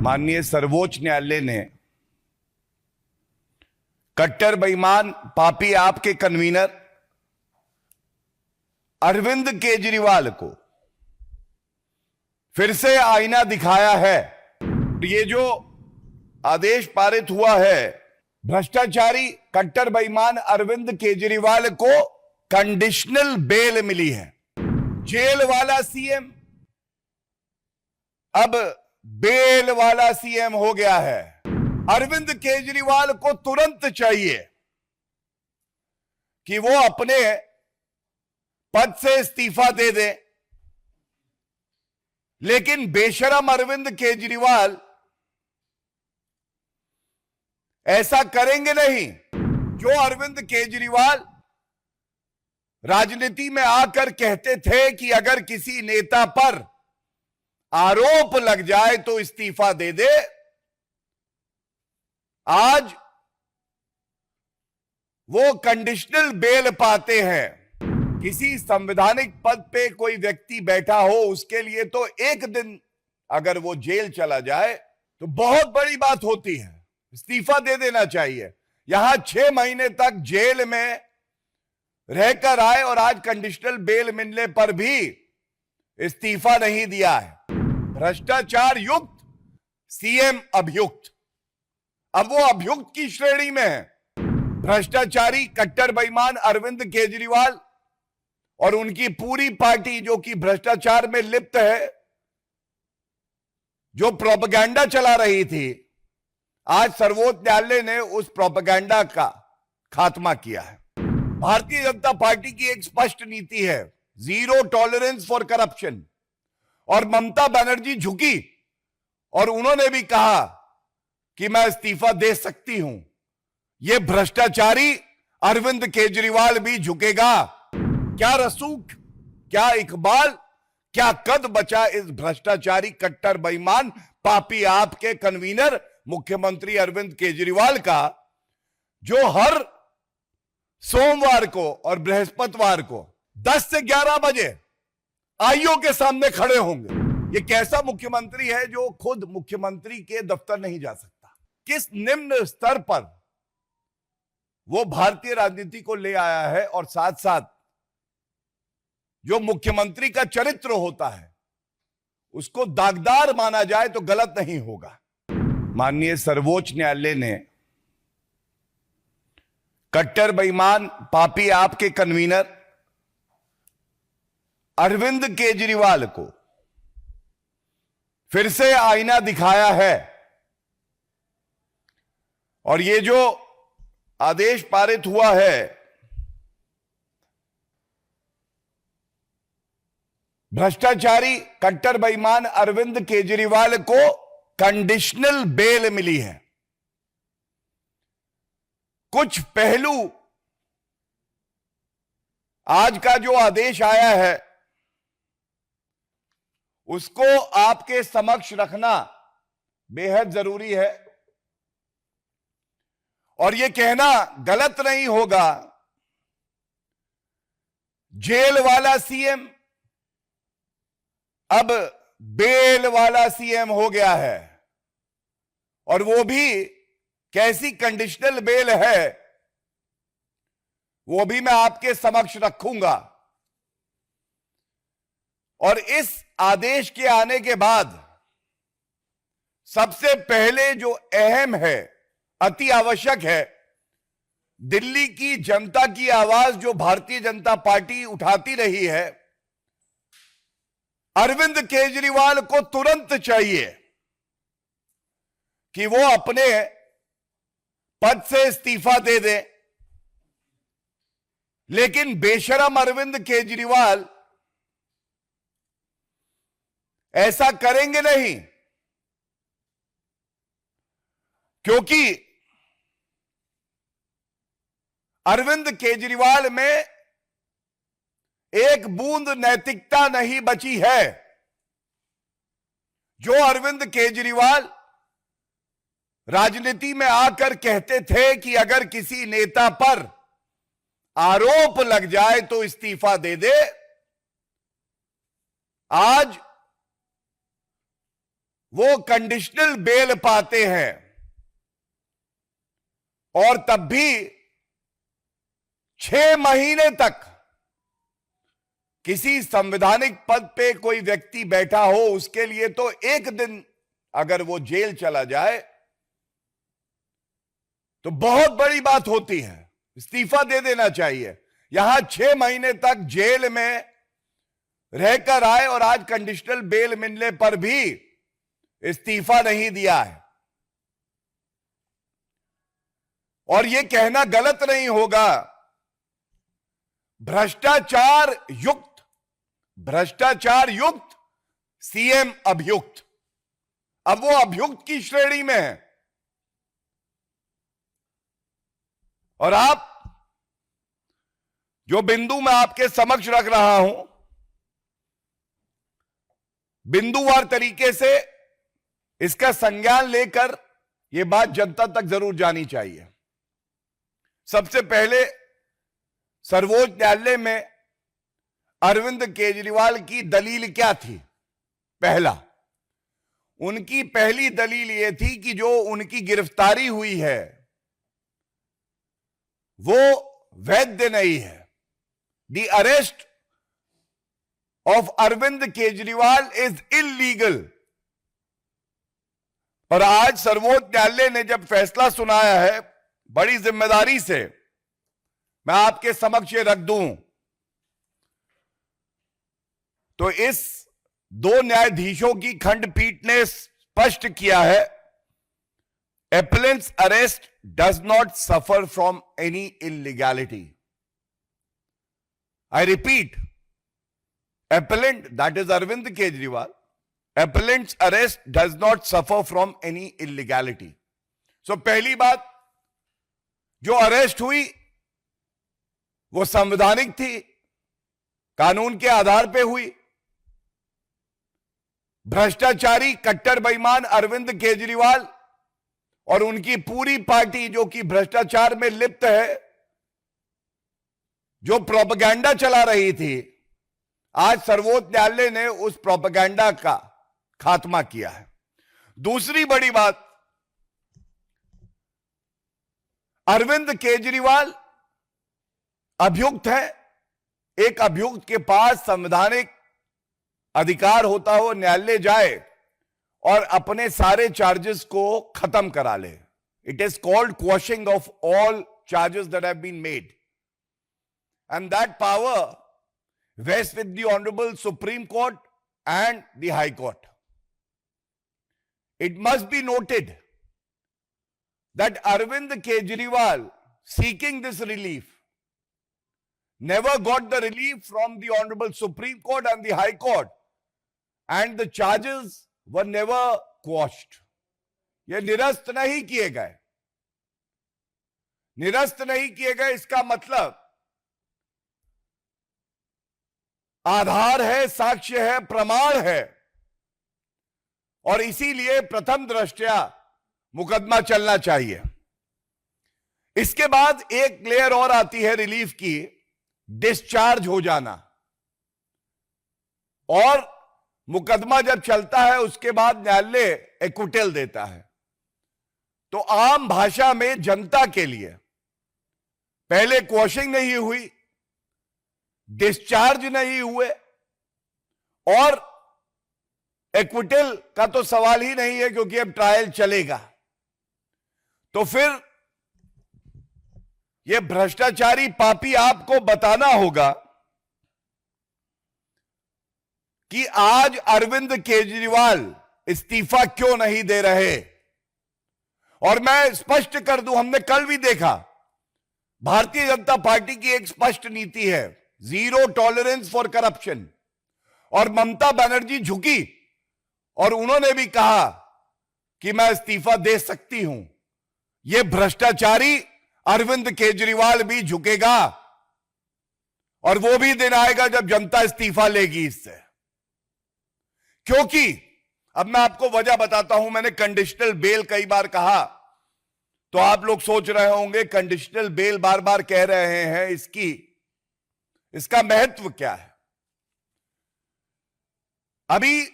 माननीय सर्वोच्च न्यायालय ने कट्टर बेईमान पापी आपके कन्वीनर अरविंद केजरीवाल को फिर से आईना दिखाया है। ये जो आदेश पारित हुआ है, भ्रष्टाचारी कट्टर बेईमान अरविंद केजरीवाल को कंडीशनल बेल मिली है। जेल वाला सीएम अब बेल वाला सीएम हो गया है। अरविंद केजरीवाल को तुरंत चाहिए कि वो अपने पद से इस्तीफा दे दे, लेकिन बेशरम अरविंद केजरीवाल ऐसा करेंगे नहीं। जो अरविंद केजरीवाल राजनीति में आकर कहते थे कि अगर किसी नेता पर आरोप लग जाए तो इस्तीफा दे दे, आज वो कंडीशनल बेल पाते हैं। किसी संवैधानिक पद पे कोई व्यक्ति बैठा हो, उसके लिए तो एक दिन अगर वो जेल चला जाए तो बहुत बड़ी बात होती है, इस्तीफा दे देना चाहिए। यहां 6 महीने तक जेल में रहकर आए और आज कंडीशनल बेल मिलने पर भी इस्तीफा नहीं दिया है। भ्रष्टाचार युक्त सीएम अभियुक्त, अब वो अभियुक्त की श्रेणी में है। भ्रष्टाचारी कट्टर बेईमान अरविंद केजरीवाल और उनकी पूरी पार्टी जो कि भ्रष्टाचार में लिप्त है, जो प्रोपेगेंडा चला रही थी, आज सर्वोच्च न्यायालय ने उस प्रोपेगेंडा का खात्मा किया है। भारतीय जनता पार्टी की एक स्पष्ट नीति है, जीरो टॉलरेंस फॉर करप्शन, और ममता बनर्जी झुकी और उन्होंने भी कहा कि मैं इस्तीफा दे सकती हूं। यह भ्रष्टाचारी अरविंद केजरीवाल भी झुकेगा। क्या रसूख, क्या इकबाल, क्या कद बचा इस भ्रष्टाचारी कट्टर बेईमान पापी आपके कन्वीनर मुख्यमंत्री अरविंद केजरीवाल का, जो हर सोमवार को और बृहस्पतिवार को 10 से 11 बजे आईओ के सामने खड़े होंगे। ये कैसा मुख्यमंत्री है जो खुद मुख्यमंत्री के दफ्तर नहीं जा सकता? किस निम्न स्तर पर वो भारतीय राजनीति को ले आया है, और साथ साथ जो मुख्यमंत्री का चरित्र होता है उसको दागदार माना जाए तो गलत नहीं होगा। माननीय सर्वोच्च न्यायालय ने कट्टर बेईमान पापी आपके कन्वीनर अरविंद केजरीवाल को फिर से आईना दिखाया है। और ये जो आदेश पारित हुआ है, भ्रष्टाचारी कट्टर बेईमान अरविंद केजरीवाल को कंडीशनल बेल मिली है। कुछ पहलू आज का जो आदेश आया है उसको आपके समक्ष रखना बेहद जरूरी है, और यह कहना गलत नहीं होगा, जेल वाला सीएम अब बेल वाला सीएम हो गया है। और वो भी कैसी कंडीशनल बेल है वो भी मैं आपके समक्ष रखूंगा। और इस आदेश के आने के बाद सबसे पहले जो अहम है, अति आवश्यक है, दिल्ली की जनता की आवाज जो भारतीय जनता पार्टी उठाती रही है, अरविंद केजरीवाल को तुरंत चाहिए कि वो अपने पद से इस्तीफा दे दे, लेकिन बेशरम अरविंद केजरीवाल ऐसा करेंगे नहीं, क्योंकि अरविंद केजरीवाल में एक बूंद नैतिकता नहीं बची है। जो अरविंद केजरीवाल राजनीति में आकर कहते थे कि अगर किसी नेता पर आरोप लग जाए तो इस्तीफा दे दे, आज वो कंडीशनल बेल पाते हैं और तब भी 6 महीने तक किसी संवैधानिक पद पे कोई व्यक्ति बैठा हो, उसके लिए तो एक दिन अगर वो जेल चला जाए तो बहुत बड़ी बात होती है, इस्तीफा दे देना चाहिए। यहां 6 महीने तक जेल में रहकर आए और आज कंडीशनल बेल मिलने पर भी इस्तीफा नहीं दिया है। और यह कहना गलत नहीं होगा, भ्रष्टाचार युक्त सीएम अभियुक्त, अब वो अभियुक्त की श्रेणी में है। और आप जो बिंदु मैं आपके समक्ष रख रहा हूं, बिंदुवार तरीके से इसका संज्ञान लेकर यह बात जनता तक जरूर जानी चाहिए। सबसे पहले सर्वोच्च न्यायालय में अरविंद केजरीवाल की दलील क्या थी? उनकी पहली दलील यह थी कि जो उनकी गिरफ्तारी हुई है वो वैध नहीं है। The arrest of Arvind Kejriwal is illegal. और आज सर्वोच्च न्यायालय ने जब फैसला सुनाया है, बड़ी जिम्मेदारी से मैं आपके समक्ष ये रख दूं, तो इस 2 न्यायाधीशों की खंडपीठ ने स्पष्ट किया है, appellant's arrest does not suffer from any illegality. I repeat, appellant, that is Arvind Kejriwal, appellant's arrest does not suffer from any illegality. So पहली बात, जो अरेस्ट हुई वो संवैधानिक थी, कानून के आधार पे हुई। भ्रष्टाचारी कट्टर बेईमान अरविंद केजरीवाल और उनकी पूरी पार्टी जो कि भ्रष्टाचार में लिप्त है, जो प्रोपेगेंडा चला रही थी, आज सर्वोच्च न्यायालय ने उस प्रोपेगेंडा का खात्मा किया है। दूसरी बड़ी बात, अरविंद केजरीवाल अभियुक्त है। एक अभियुक्त के पास संवैधानिक अधिकार होता हो न्यायालय जाए और अपने सारे चार्जेस को खत्म करा ले। It is called quashing of all charges that have been made, and that power vest with the honourable Supreme Court and the High Court. It must be noted that Arvind Kejriwal seeking this relief never got the relief from the honorable Supreme Court and the High Court, and the charges were never quashed. ये निरस्त नहीं किए गए, इसका मतलब आधार है, साक्ष्य है, प्रमाण है, और इसीलिए प्रथम दृष्टया मुकदमा चलना चाहिए। इसके बाद एक लेयर और आती है रिलीफ की, डिस्चार्ज हो जाना। और मुकदमा जब चलता है उसके बाद न्यायालय एक्विटल देता है। तो आम भाषा में जनता के लिए पहले क्वॉशिंग नहीं हुई, डिस्चार्ज नहीं हुए, और एक्विटल का तो सवाल ही नहीं है क्योंकि अब ट्रायल चलेगा। तो फिर यह भ्रष्टाचारी पापी आपको बताना होगा कि आज अरविंद केजरीवाल इस्तीफा क्यों नहीं दे रहे। और मैं स्पष्ट कर दूं, हमने कल भी देखा, भारतीय जनता पार्टी की एक स्पष्ट नीति है, 0 टॉलरेंस फॉर करप्शन। और ममता बनर्जी झुकी और उन्होंने भी कहा कि मैं इस्तीफा दे सकती हूं। यह भ्रष्टाचारी अरविंद केजरीवाल भी झुकेगा, और वो भी दिन आएगा जब जनता इस्तीफा लेगी इससे। क्योंकि अब मैं आपको वजह बताता हूं, मैंने कंडीशनल बेल कई बार कहा, तो आप लोग सोच रहे होंगे कंडीशनल बेल बार बार कह रहे हैं, इसका महत्व क्या है। अभी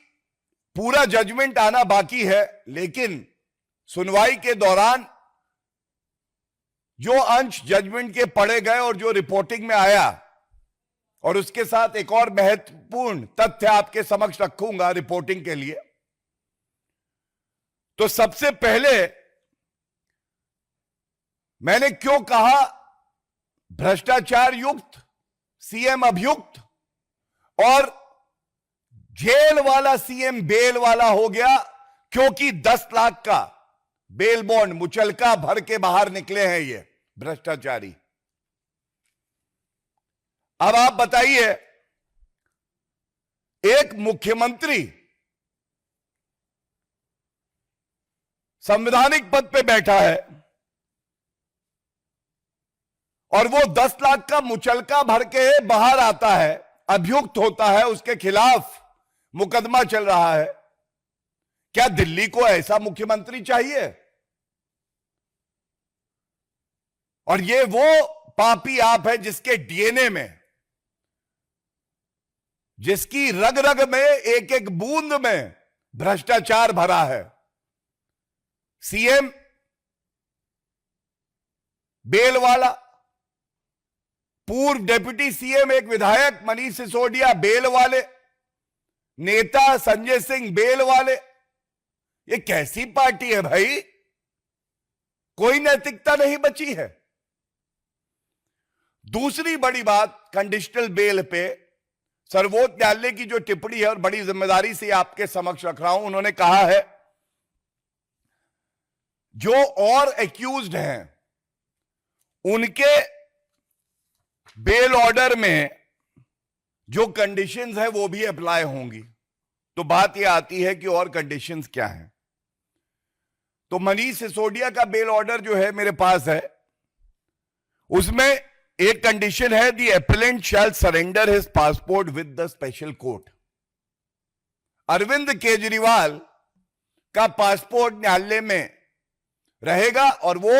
पूरा जजमेंट आना बाकी है, लेकिन सुनवाई के दौरान जो अंश जजमेंट के पढ़े गए और जो रिपोर्टिंग में आया, और उसके साथ एक और महत्वपूर्ण तथ्य आपके समक्ष रखूंगा रिपोर्टिंग के लिए। तो सबसे पहले मैंने क्यों कहा भ्रष्टाचार युक्त, सीएम अभियुक्त और जेल वाला सीएम बेल वाला हो गया, क्योंकि 10 लाख का बेल बॉन्ड मुचलका भर के बाहर निकले हैं ये भ्रष्टाचारी। अब आप बताइए, एक मुख्यमंत्री संवैधानिक पद पे बैठा है और वो 10 लाख का मुचलका भर के बाहर आता है, अभियुक्त होता है, उसके खिलाफ मुकदमा चल रहा है। क्या दिल्ली को ऐसा मुख्यमंत्री चाहिए? और ये वो पापी आप है जिसके डीएनए में, जिसकी रग रग में, एक एक बूंद में भ्रष्टाचार भरा है। सीएम बेल वाला, पूर्व डिप्टी सीएम एक विधायक मनीष सिसोदिया बेल वाले, नेता संजय सिंह बेल वाले। ये कैसी पार्टी है भाई? कोई नैतिकता नहीं बची है। दूसरी बड़ी बात, कंडीशनल बेल पे सर्वोच्च न्यायालय की जो टिप्पणी है, और बड़ी जिम्मेदारी से आपके समक्ष रख रहा हूं, उन्होंने कहा है जो और एक्यूज्ड हैं उनके बेल ऑर्डर में जो कंडीशंस है वो भी अप्लाई होंगी। तो बात यह आती है कि और कंडीशंस क्या हैं। तो मनीष सिसोदिया का बेल ऑर्डर जो है मेरे पास है, उसमें एक कंडीशन है, the appellant shall surrender his passport with the special court. Arvind Kejriwal का पासपोर्ट न्यायालय में रहेगा और वो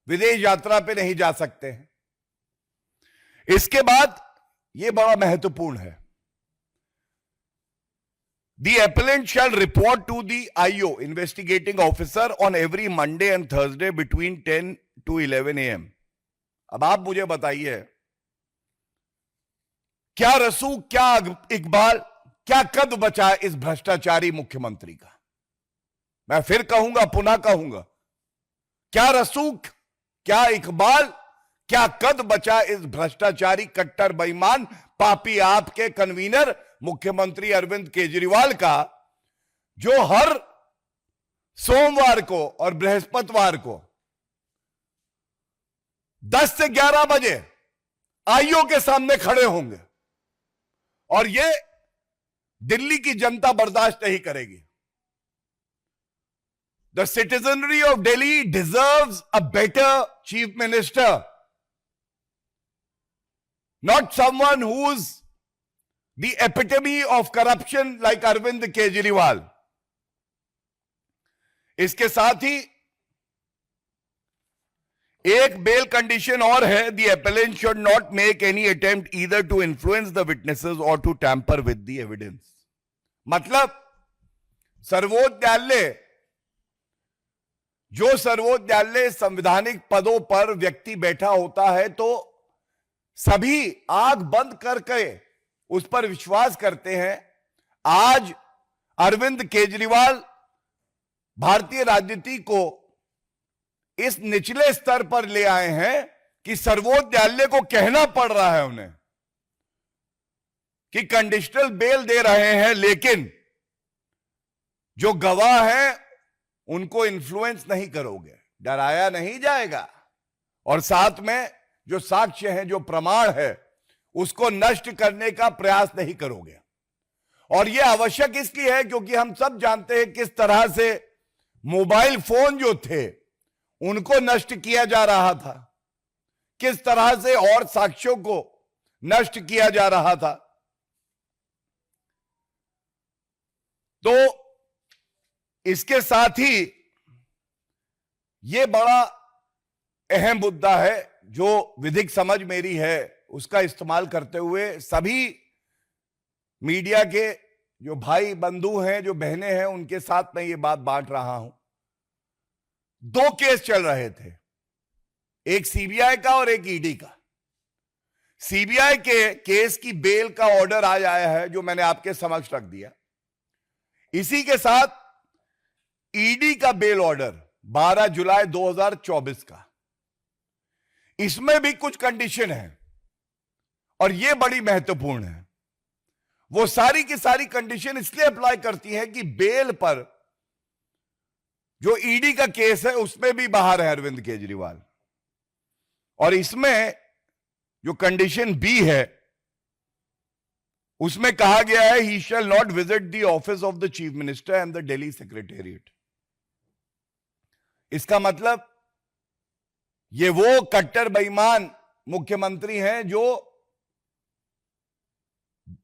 विदेश यात्रा पे नहीं जा सकते हैं। इसके बाद ये बड़ा महत्वपूर्ण है, the appellant shall report to the IO investigating officer on every Monday and Thursday between 10 to 11 AM। अब आप मुझे बताइए, क्या रसूख, क्या इकबाल, क्या कद बचा इस भ्रष्टाचारी मुख्यमंत्री का? मैं फिर कहूंगा, पुनः कहूंगा, क्या रसूख, क्या इकबाल, क्या कद बचा इस भ्रष्टाचारी कट्टर बेईमान पापी आपके कन्वीनर मुख्यमंत्री अरविंद केजरीवाल का, जो हर सोमवार को और बृहस्पतिवार को 10 से 11 बजे आईओ के सामने खड़े होंगे, और ये दिल्ली की जनता बर्दाश्त नहीं करेगी। The citizenry of Delhi deserves a better chief minister, not someone who's the epitome of corruption like Arvind Kejriwal. इसके साथ ही एक बेल कंडीशन और है, the appellant should not make any attempt either to influence the witnesses or to tamper with the evidence। मतलब सर्वोच्च न्यायालय, जो सर्वोच्च न्यायालय संवैधानिक पदों पर व्यक्ति बैठा होता है, तो सभी आंख बंद करके उस पर विश्वास करते हैं। आज अरविंद केजरीवाल भारतीय राजनीति को इस निचले स्तर पर ले आए हैं कि सर्वोच्च न्यायालय को कहना पड़ रहा है उन्हें कि कंडीशनल बेल दे रहे हैं, लेकिन जो गवाह हैं उनको इन्फ्लुएंस नहीं करोगे, डराया नहीं जाएगा, और साथ में जो साक्ष्य हैं, जो प्रमाण है, उसको नष्ट करने का प्रयास नहीं करोगे। और यह आवश्यक इसलिए है क्योंकि हम सब जानते हैं किस तरह से मोबाइल फोन जो थे उनको नष्ट किया जा रहा था, किस तरह से और साक्ष्यों को नष्ट किया जा रहा था। तो इसके साथ ही यह बड़ा अहम मुद्दा है, जो विधिक समझ मेरी है उसका इस्तेमाल करते हुए सभी मीडिया के जो भाई बंधु हैं, जो बहनें हैं, उनके साथ मैं ये बात बांट रहा हूं। 2 केस चल रहे थे, एक सीबीआई का और एक ईडी का। सीबीआई के केस की बेल का ऑर्डर आज आया है, जो मैंने आपके समक्ष रख दिया। इसी के साथ ईडी का बेल ऑर्डर 12 जुलाई 2024 का, इसमें भी कुछ कंडीशन है और यह बड़ी महत्वपूर्ण है। वो सारी की सारी कंडीशन इसलिए अप्लाई करती है कि बेल पर जो ईडी का केस है उसमें भी बाहर है अरविंद केजरीवाल, और इसमें जो कंडीशन बी है उसमें कहा गया है he shall not visit the office of the chief minister and the Delhi secretariat. इसका मतलब ये वो कट्टर बेईमान मुख्यमंत्री हैं जो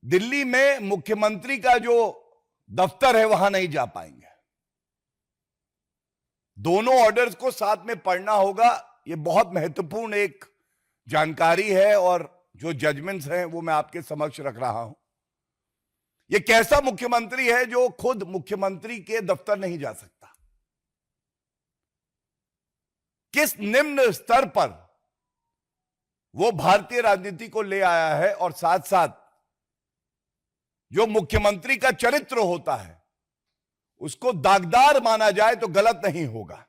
दिल्ली में मुख्यमंत्री का जो दफ्तर है वहां नहीं जा पाएंगे। दोनों ऑर्डर्स को साथ में पढ़ना होगा। यह बहुत महत्वपूर्ण एक जानकारी है और जो जजमेंट्स हैं वो मैं आपके समक्ष रख रहा हूं। यह कैसा मुख्यमंत्री है जो खुद मुख्यमंत्री के दफ्तर नहीं जा सकता, किस निम्न स्तर पर वो भारतीय राजनीति को ले आया है, और साथ साथ जो मुख्यमंत्री का चरित्र होता है उसको दागदार माना जाए तो गलत नहीं होगा।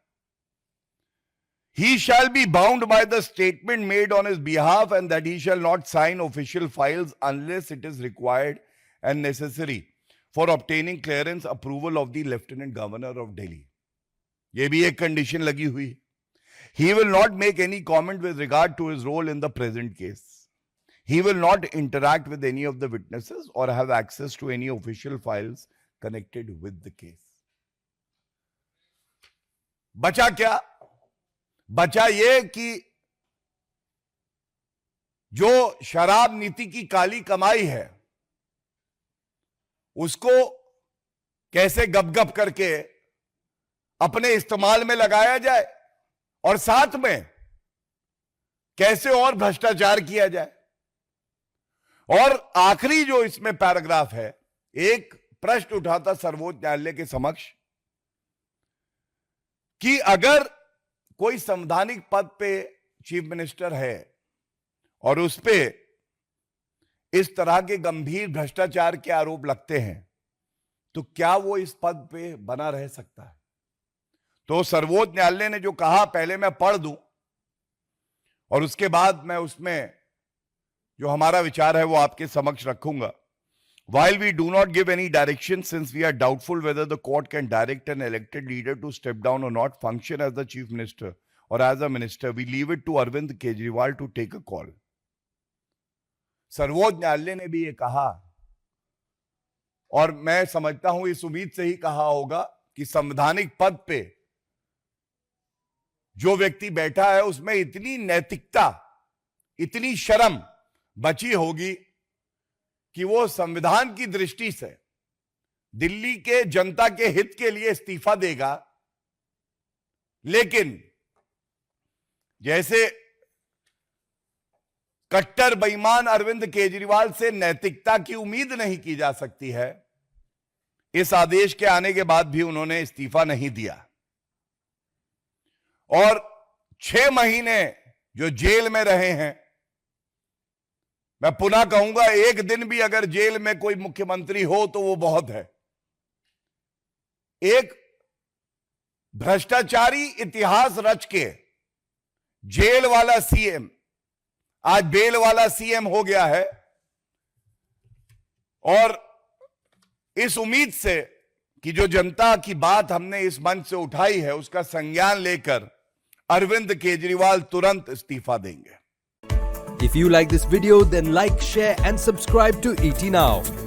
He shall be bound by the statement made on his behalf and that he shall not sign official files unless it is required and necessary for obtaining clearance approval of the Lieutenant Governor of Delhi. ये भी एक condition लगी हुई है। He will not make any comment with regard to his role in the present case. He will not interact with any of the witnesses or have access to any official files connected with the case. बचा क्या? बचा ये कि जो शराब नीति की काली कमाई है उसको कैसे गप-गप करके अपने इस्तेमाल में लगाया जाए, और साथ में कैसे और भ्रष्टाचार किया जाए। और आखिरी जो इसमें पैराग्राफ है, एक प्रश्न उठाता सर्वोच्च न्यायालय के समक्ष कि अगर कोई संवैधानिक पद पे चीफ मिनिस्टर है और उस पे इस तरह के गंभीर भ्रष्टाचार के आरोप लगते हैं तो क्या वो इस पद पे बना रह सकता है? तो सर्वोच्च न्यायालय ने जो कहा, पहले मैं पढ़ दूं और उसके बाद मैं उसमें जो हमारा विचार है वो आपके समक्ष रखूंगा। While we do not give any direction, since we are doubtful whether the court can direct an elected leader to step down or not function as the chief minister or as a minister, we leave it to Arvind Kejriwal to take a call. सर्वोच्च न्यायालय ने भी ये कहा, और मैं समझता हूं इस उम्मीद से ही कहा होगा कि संवैधानिक पद पे जो व्यक्ति बैठा है उसमें इतनी नैतिकता, इतनी शर्म बची होगी कि वो संविधान की दृष्टि से दिल्ली के जनता के हित के लिए इस्तीफा देगा, लेकिन जैसे कट्टर बेईमान अरविंद केजरीवाल से नैतिकता की उम्मीद नहीं की जा सकती है, इस आदेश के आने के बाद भी उन्होंने इस्तीफा नहीं दिया। और 6 महीने जो जेल में रहे हैं, मैं पुनः कहूंगा, एक दिन भी अगर जेल में कोई मुख्यमंत्री हो तो वो बहुत है। एक भ्रष्टाचारी इतिहास रच के जेल वाला सीएम आज बेल वाला सीएम हो गया है, और इस उम्मीद से कि जो जनता की बात हमने इस मंच से उठाई है उसका संज्ञान लेकर अरविंद केजरीवाल तुरंत इस्तीफा देंगे। If you like this video, then like, share and subscribe to ET Now.